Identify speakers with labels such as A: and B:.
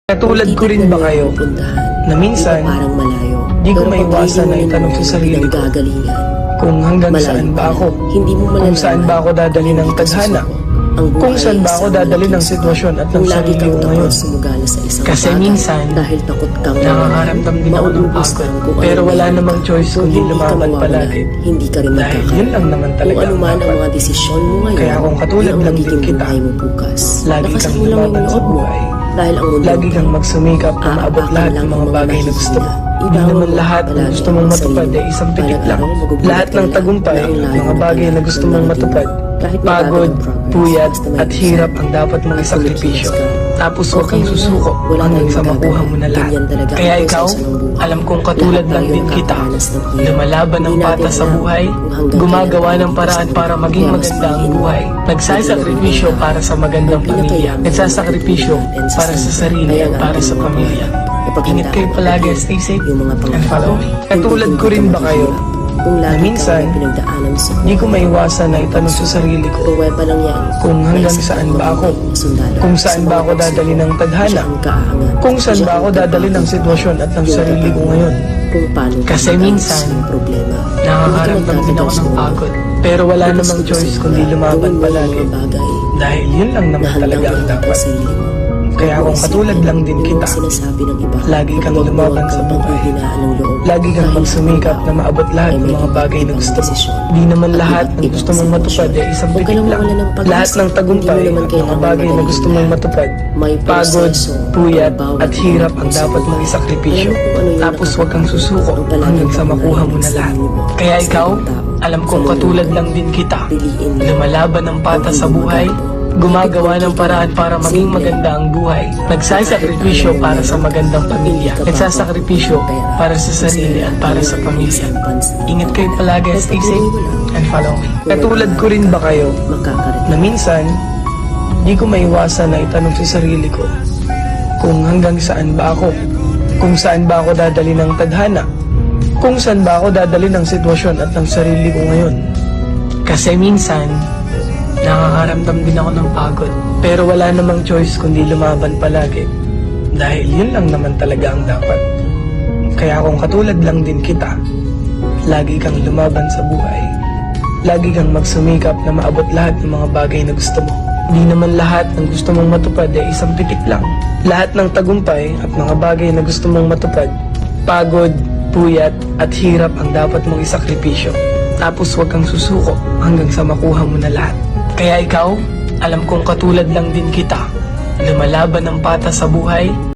A: Katulad ko rin ba kayo na minsan
B: parang malayo,
A: di ko maiwasan na itanong sa sarili ko kung hanggang saan ba ako, kung saan ba ako dadali ng tadhana, kung saan ba ako dadali ng sitwasyon at ng sarili ko ngayon. Kasi minsan, nakakaramdam din ako ng pagod, pero wala namang choice kundi lumaban palagi. Dahil yun lang naman talaga ang dapat. Kaya kung katulad lang din kita, lagi kang lumaban sa buhay. Lagi kang magsumikap na maabot lahat ng mga bagay na gusto mo. Hindi naman lahat ng gusto mong matupad ay isang pitik lang. Lahat ng tagumpay, mga bagay na gusto mong matupad, pagod, puyat, at hirap ang dapat mong isakripisyo. Tapos huwag kang susuko hanggang sa makuha mo na lahat. Kaya ikaw, alam kong katulad lang din kita, lumalaban ng patas sa buhay, gumagawa ng paraan para maging maganda ang buhay, nagsasakripisyo para sa magandang pamilya, nagsasakripisyo para sa sarili at para sa pamilya. Ingat kayo palagi, stay safe, and follow me. Katulad ko rin ba kayo na minsan, di ko maiwasan na itanong sa sarili ko kung hanggang saan ba ako, kung saan ba ako dadali ng tadhana, kung saan ba ako dadali ng sitwasyon at ng sarili ko ngayon. Kasi minsan, nakakaramdam din ako ng pagod, pero wala namang choice kundi lumaban palagi. Dahil yun lang naman talaga ang dapat. Kaya kung katulad lang din kita, lagi kang lumaban sa buhay. Lagi kang magsumikap na maabot lahat ng mga bagay na gusto mo. Di naman lahat ng gusto mong matupad ay isang pitik lang. Lahat ng tagumpay at mga bagay na gusto mong matupad, pagod, puyat, at hirap ang dapat mong isakripisyo. Tapos huwag kang susuko hanggang sa makuha mo na lahat. Kaya ikaw, alam kong katulad lang din kita, lumalaban ng patas sa buhay, gumagawa ng paraan para maging maganda ang buhay, nagsasakripisyo para sa magandang pamilya, nagsasakripisyo para sa sarili at para sa pamilya. Ingat kayo palagi, stay safe, and follow me. Katulad ko rin ba kayo na minsan, di ko maiwasan na itanong sa sarili ko kung hanggang saan ba ako, kung saan ba ako dadali ng tadhana, kung saan ba ako dadali ng sitwasyon at ng sarili ko ngayon. Kasi minsan, nakakaramdam din ako ng pagod, pero wala namang choice kundi lumaban palagi. Dahil yun lang naman talaga ang dapat. Kaya kung katulad lang din kita, lagi kang lumaban sa buhay. Lagi kang magsumikap na maabot lahat ng mga bagay na gusto mo. Hindi naman lahat ng gusto mong matupad ay isang pitik lang. Lahat ng tagumpay at mga bagay na gusto mong matupad, pagod, puyat, at hirap ang dapat mong isakripisyo. Tapos huwag kang susuko hanggang sa makuha mo na lahat. Kaya ikaw, alam kong katulad lang din kita, lumalaban ng patas sa buhay,